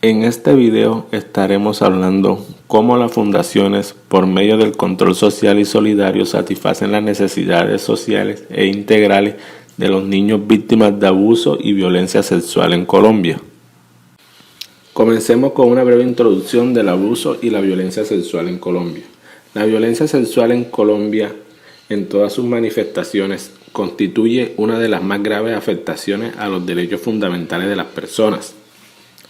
En este video estaremos hablando cómo las fundaciones, por medio del control social y solidario, satisfacen las necesidades sociales e integrales de los niños víctimas de abuso y violencia sexual en Colombia. Comencemos con una breve introducción del abuso y la violencia sexual en Colombia. La violencia sexual en Colombia, en todas sus manifestaciones, constituye una de las más graves afectaciones a los derechos fundamentales de las personas,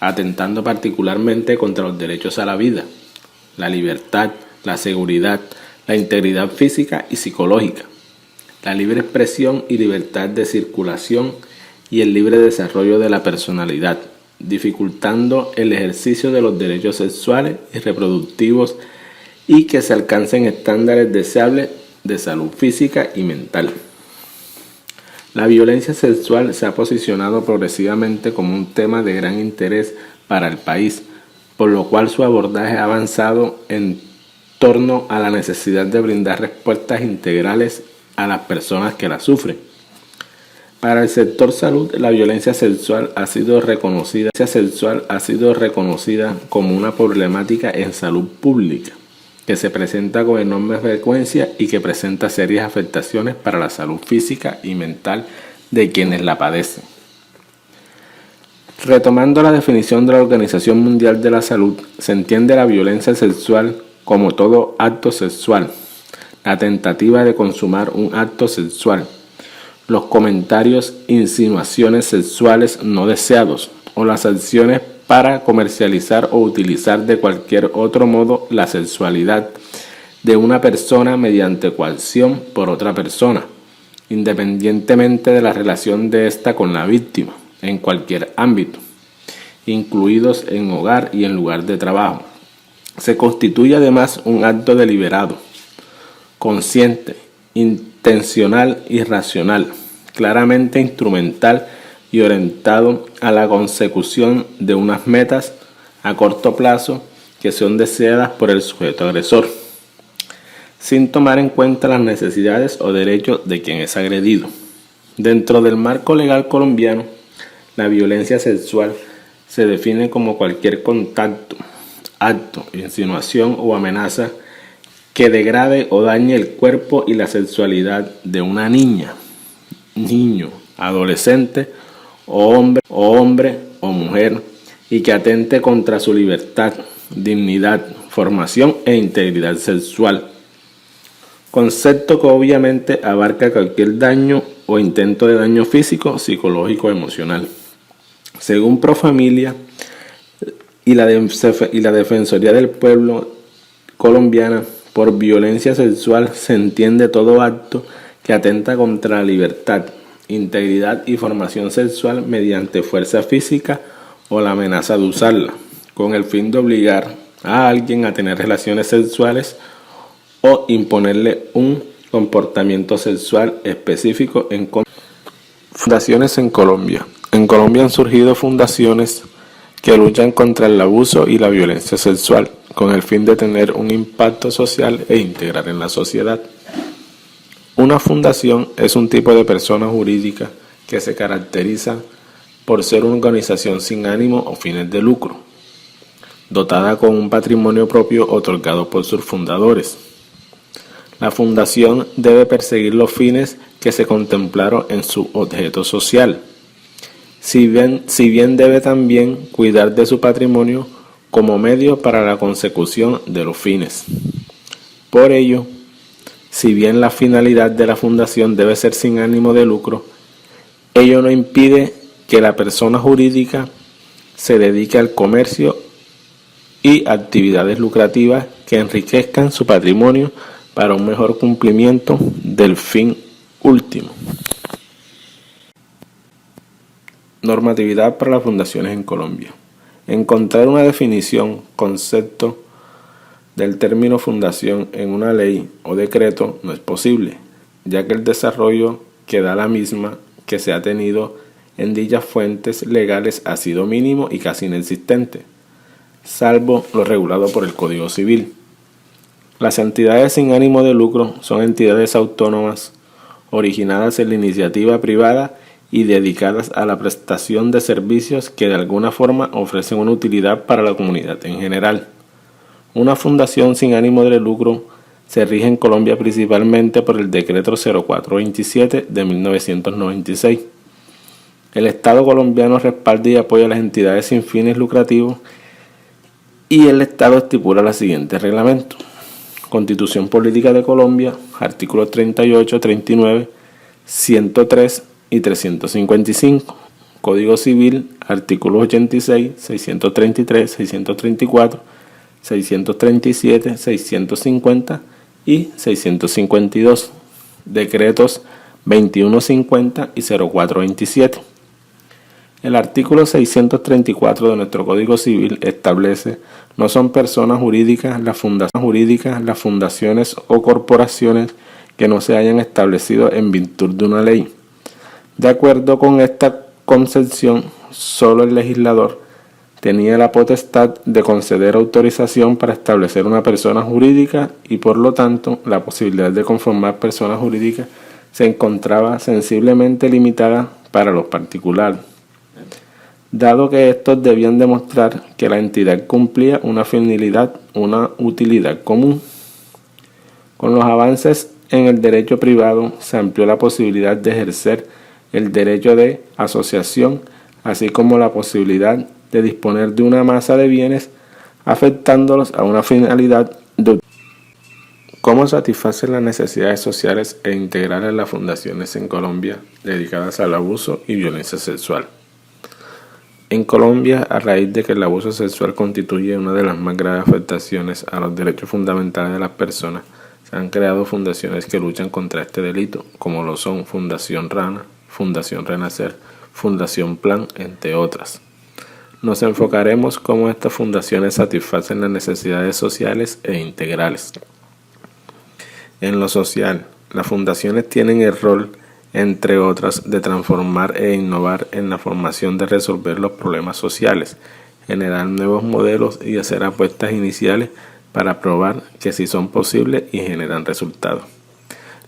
atentando particularmente contra los derechos a la vida, la libertad, la seguridad, la integridad física y psicológica, la libre expresión y libertad de circulación y el libre desarrollo de la personalidad, dificultando el ejercicio de los derechos sexuales y reproductivos y que se alcancen estándares deseables de salud física y mental. La violencia sexual se ha posicionado progresivamente como un tema de gran interés para el país, por lo cual su abordaje ha avanzado en torno a la necesidad de brindar respuestas integrales a las personas que la sufren. Para el sector salud, la violencia sexual ha sido reconocida como una problemática en salud pública, que se presenta con enorme frecuencia y que presenta serias afectaciones para la salud física y mental de quienes la padecen. Retomando la definición de la Organización Mundial de la Salud, se entiende la violencia sexual como todo acto sexual, la tentativa de consumar un acto sexual, los comentarios, insinuaciones sexuales no deseados o las acciones para comercializar o utilizar de cualquier otro modo la sexualidad de una persona mediante coacción por otra persona, independientemente de la relación de ésta con la víctima, en cualquier ámbito, incluidos en hogar y en lugar de trabajo. Se constituye además un acto deliberado, consciente, intencional y racional, claramente instrumental y orientado a la consecución de unas metas a corto plazo que son deseadas por el sujeto agresor, sin tomar en cuenta las necesidades o derechos de quien es agredido. Dentro del marco legal colombiano, la violencia sexual se define como cualquier contacto, acto, insinuación o amenaza que degrade o dañe el cuerpo y la sexualidad de una niña, niño, adolescente o hombre o mujer, y que atente contra su libertad, dignidad, formación e integridad sexual. Concepto que obviamente abarca cualquier daño o intento de daño físico, psicológico o emocional. Según Profamilia y la Defensoría del Pueblo colombiana, por violencia sexual se entiende todo acto que atenta contra la libertad, integridad y formación sexual mediante fuerza física o la amenaza de usarla, con el fin de obligar a alguien a tener relaciones sexuales o imponerle un comportamiento sexual específico en contra. Fundaciones en Colombia. En Colombia han surgido fundaciones que luchan contra el abuso y la violencia sexual, con el fin de tener un impacto social e integrar en la sociedad. Una fundación es un tipo de persona jurídica que se caracteriza por ser una organización sin ánimo o fines de lucro, dotada con un patrimonio propio otorgado por sus fundadores. La fundación debe perseguir los fines que se contemplaron en su objeto social, si bien debe también cuidar de su patrimonio como medio para la consecución de los fines. Por ello, si bien la finalidad de la fundación debe ser sin ánimo de lucro, ello no impide que la persona jurídica se dedique al comercio y actividades lucrativas que enriquezcan su patrimonio para un mejor cumplimiento del fin último. Normatividad para las fundaciones en Colombia. Encontrar una definición, concepto del término fundación en una ley o decreto no es posible, ya que el desarrollo que da la misma que se ha tenido en dichas fuentes legales ha sido mínimo y casi inexistente, salvo lo regulado por el Código Civil. Las entidades sin ánimo de lucro son entidades autónomas originadas en la iniciativa privada y dedicadas a la prestación de servicios que de alguna forma ofrecen una utilidad para la comunidad en general. Una fundación sin ánimo de lucro se rige en Colombia principalmente por el Decreto 0427 de 1996. El Estado colombiano respalda y apoya a las entidades sin fines lucrativos y el Estado estipula los siguientes reglamentos. Constitución Política de Colombia, artículos 38, 39, 103 y 355. Código Civil, artículos 86, 633, 634, 637, 650 y 652. Decretos 2150 y 0427. El artículo 634 de nuestro Código Civil establece: no son personas jurídicas las fundaciones o corporaciones que no se hayan establecido en virtud de una ley. De acuerdo con esta concepción, solo el legislador tenía la potestad de conceder autorización para establecer una persona jurídica y por lo tanto la posibilidad de conformar personas jurídicas se encontraba sensiblemente limitada para los particulares, dado que estos debían demostrar que la entidad cumplía una finalidad, una utilidad común. Con los avances en el derecho privado se amplió la posibilidad de ejercer el derecho de asociación, así como la posibilidad de disponer de una masa de bienes afectándolos a una finalidad de utilidad. ¿Cómo satisfacer las necesidades sociales e integrales las fundaciones en Colombia dedicadas al abuso y violencia sexual? En Colombia, a raíz de que el abuso sexual constituye una de las más graves afectaciones a los derechos fundamentales de las personas, se han creado fundaciones que luchan contra este delito, como lo son Fundación Rana, Fundación Renacer, Fundación Plan, entre otras. Nos enfocaremos cómo estas fundaciones satisfacen las necesidades sociales e integrales. En lo social, las fundaciones tienen el rol, entre otras, de transformar e innovar en la formación de resolver los problemas sociales, generar nuevos modelos y hacer apuestas iniciales para probar que sí son posibles y generan resultados.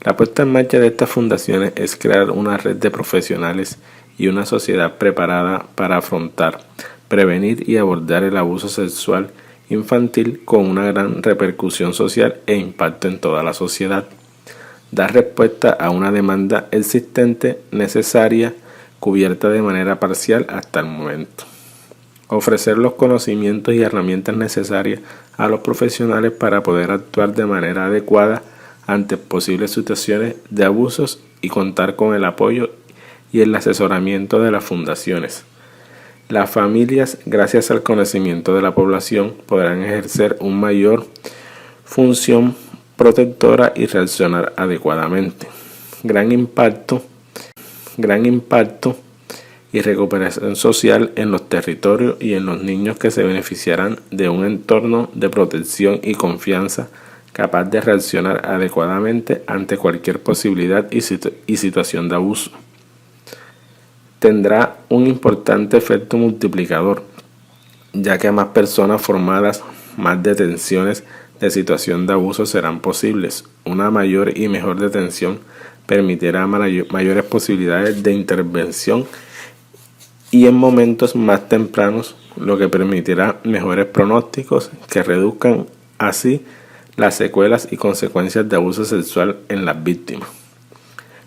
La puesta en marcha de estas fundaciones es crear una red de profesionales y una sociedad preparada para afrontar, prevenir y abordar el abuso sexual infantil con una gran repercusión social e impacto en toda la sociedad. Dar respuesta a una demanda existente, necesaria, cubierta de manera parcial hasta el momento. Ofrecer los conocimientos y herramientas necesarias a los profesionales para poder actuar de manera adecuada ante posibles situaciones de abusos y contar con el apoyo y el asesoramiento de las fundaciones. Las familias, gracias al conocimiento de la población, podrán ejercer una mayor función protectora y reaccionar adecuadamente. Gran impacto y recuperación social en los territorios y en los niños que se beneficiarán de un entorno de protección y confianza capaz de reaccionar adecuadamente ante cualquier posibilidad y situación de abuso. Tendrá un importante efecto multiplicador, ya que a más personas formadas, más detenciones de situación de abuso serán posibles. Una mayor y mejor detención permitirá mayores posibilidades de intervención y en momentos más tempranos, lo que permitirá mejores pronósticos que reduzcan así las secuelas y consecuencias de abuso sexual en las víctimas.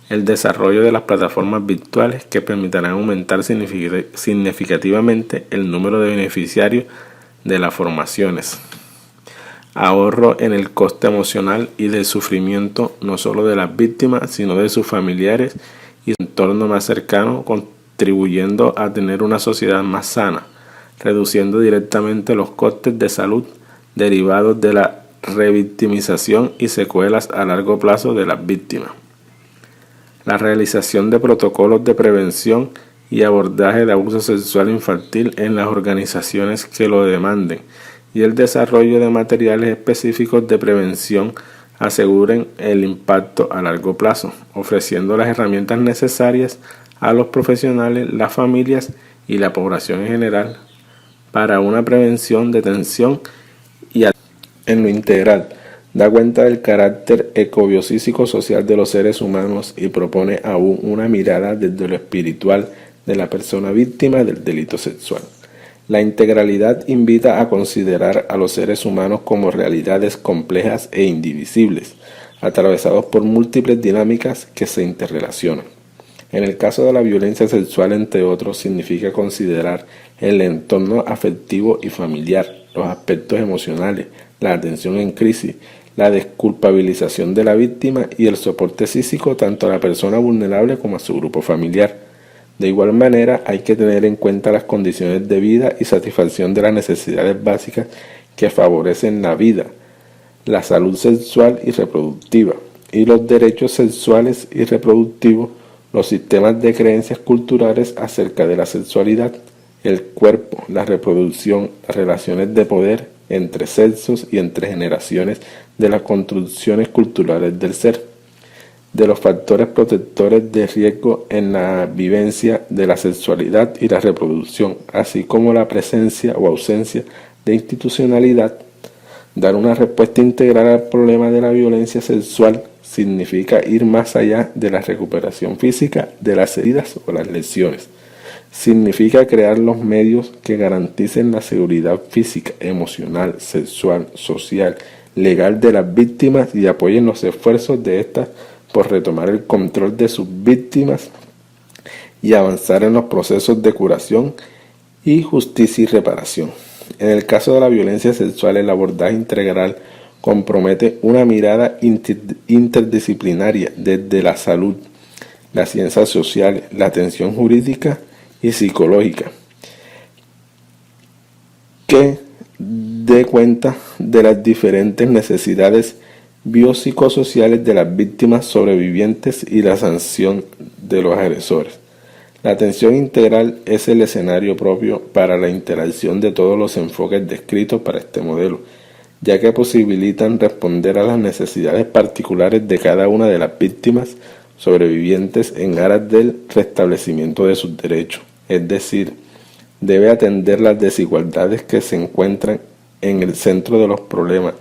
El desarrollo de las plataformas virtuales que permitirán aumentar significativamente el número de beneficiarios de las formaciones. Ahorro en el coste emocional y del sufrimiento no solo de las víctimas, sino de sus familiares y su entorno más cercano, contribuyendo a tener una sociedad más sana, reduciendo directamente los costes de salud derivados de la revictimización y secuelas a largo plazo de las víctimas. La realización de protocolos de prevención y abordaje de abuso sexual infantil en las organizaciones que lo demanden y el desarrollo de materiales específicos de prevención aseguren el impacto a largo plazo, ofreciendo las herramientas necesarias a los profesionales, las familias y la población en general para una prevención, detención y en lo integral Da cuenta del carácter ecobiopsíquico-social de los seres humanos y propone aún una mirada desde lo espiritual de la persona víctima del delito sexual. La integralidad invita a considerar a los seres humanos como realidades complejas e indivisibles, atravesados por múltiples dinámicas que se interrelacionan. En el caso de la violencia sexual, entre otros, significa considerar el entorno afectivo y familiar, los aspectos emocionales, la atención en crisis, la desculpabilización de la víctima y el soporte físico tanto a la persona vulnerable como a su grupo familiar. De igual manera, hay que tener en cuenta las condiciones de vida y satisfacción de las necesidades básicas que favorecen la vida, la salud sexual y reproductiva, y los derechos sexuales y reproductivos, los sistemas de creencias culturales acerca de la sexualidad, el cuerpo, la reproducción, las relaciones de poder entre sexos y entre generaciones de las construcciones culturales del ser, de los factores protectores de riesgo en la vivencia de la sexualidad y la reproducción, así como la presencia o ausencia de institucionalidad. Dar una respuesta integral al problema de la violencia sexual significa ir más allá de la recuperación física de las heridas o las lesiones. Significa crear los medios que garanticen la seguridad física, emocional, sexual, social, legal de las víctimas y apoyen los esfuerzos de estas por retomar el control de sus víctimas y avanzar en los procesos de curación y justicia y reparación. En el caso de la violencia sexual, el abordaje integral compromete una mirada interdisciplinaria desde la salud, las ciencias sociales, la atención jurídica y psicológica, que dé cuenta de las diferentes necesidades biopsicosociales de las víctimas sobrevivientes y la sanción de los agresores. La atención integral es el escenario propio para la interacción de todos los enfoques descritos para este modelo, ya que posibilitan responder a las necesidades particulares de cada una de las víctimas sobrevivientes en aras del restablecimiento de sus derechos, es decir, debe atender las desigualdades que se encuentran en el centro de los problemas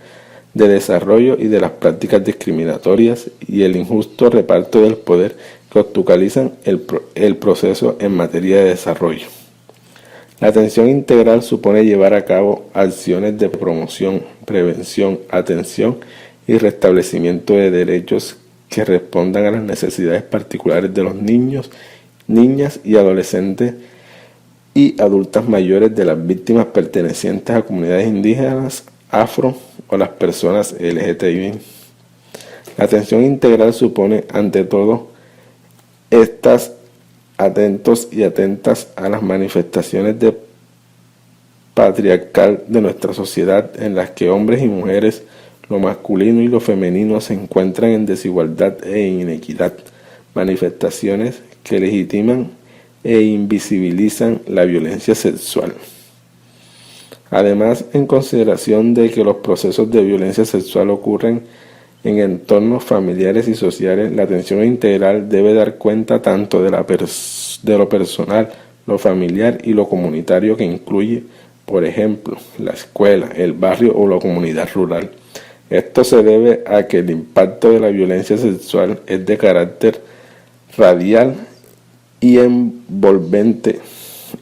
de desarrollo y de las prácticas discriminatorias y el injusto reparto del poder que obstaculizan el proceso en materia de desarrollo. La atención integral supone llevar a cabo acciones de promoción, prevención, atención y restablecimiento de derechos que respondan a las necesidades particulares de los niños, niñas y adolescentes y adultas mayores de las víctimas pertenecientes a comunidades indígenas, afro o las personas LGTBI. La atención integral supone, ante todo, estar atentos y atentas a las manifestaciones de patriarcal de nuestra sociedad en las que hombres y mujeres, lo masculino y lo femenino se encuentran en desigualdad e inequidad, manifestaciones que legitiman e invisibilizan la violencia sexual. Además, en consideración de que los procesos de violencia sexual ocurren en entornos familiares y sociales, la atención integral debe dar cuenta tanto de lo personal, lo familiar y lo comunitario, que incluye, por ejemplo, la escuela, el barrio o la comunidad rural. Esto se debe a que el impacto de la violencia sexual es de carácter radial y envolvente,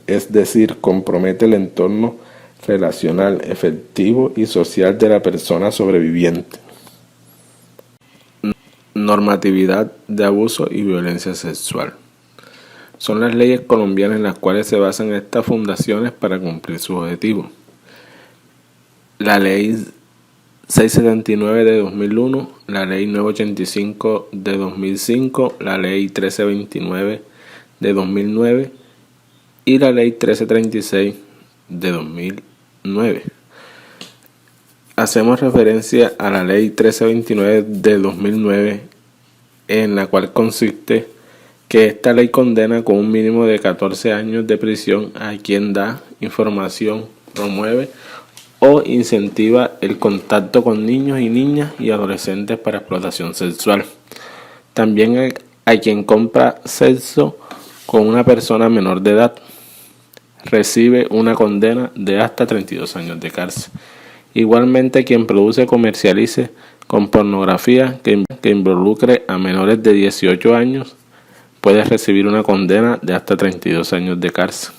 es decir, compromete el entorno relacional, efectivo y social de la persona sobreviviente. Normatividad de abuso y violencia sexual. Son las leyes colombianas en las cuales se basan estas fundaciones para cumplir sus objetivos. La Ley 679 de 2001, la Ley 985 de 2005, la Ley 1329 de 2009 y la Ley 1336 de 2009. Hacemos referencia a la Ley 1329 de 2009, en la cual consiste que esta ley condena con un mínimo de 14 años de prisión a quien da información, promueve o incentiva el contacto con niños y niñas y adolescentes para explotación sexual. También a quien compra sexo con una persona menor de edad recibe una condena de hasta 32 años de cárcel. Igualmente, quien produce, comercialice con pornografía que involucre a menores de 18 años puede recibir una condena de hasta 32 años de cárcel.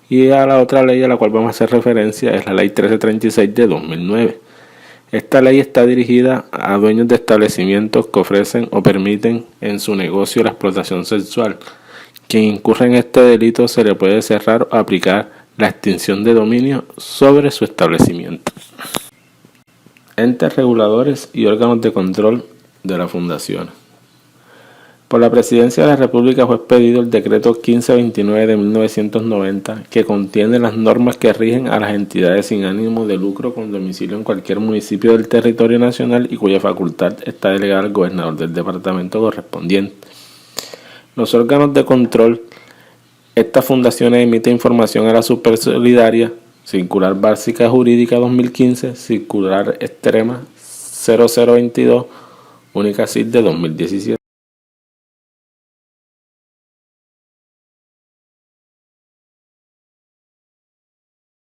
Y a la otra ley a la cual vamos a hacer referencia es la ley 1336 de 2009. Esta ley está dirigida a dueños de establecimientos que ofrecen o permiten en su negocio la explotación sexual. Quien incurre en este delito se le puede cerrar o aplicar la extinción de dominio sobre su establecimiento. Entes reguladores y órganos de control de la fundación. Por la Presidencia de la República fue expedido el Decreto 1529 de 1990, que contiene las normas que rigen a las entidades sin ánimo de lucro con domicilio en cualquier municipio del territorio nacional y cuya facultad está delegada al gobernador del departamento correspondiente. Los órganos de control. Estas fundaciones emiten información a la Supersolidaria, Circular Básica Jurídica 2015, Circular Extrema 0022, Única CID de 2017.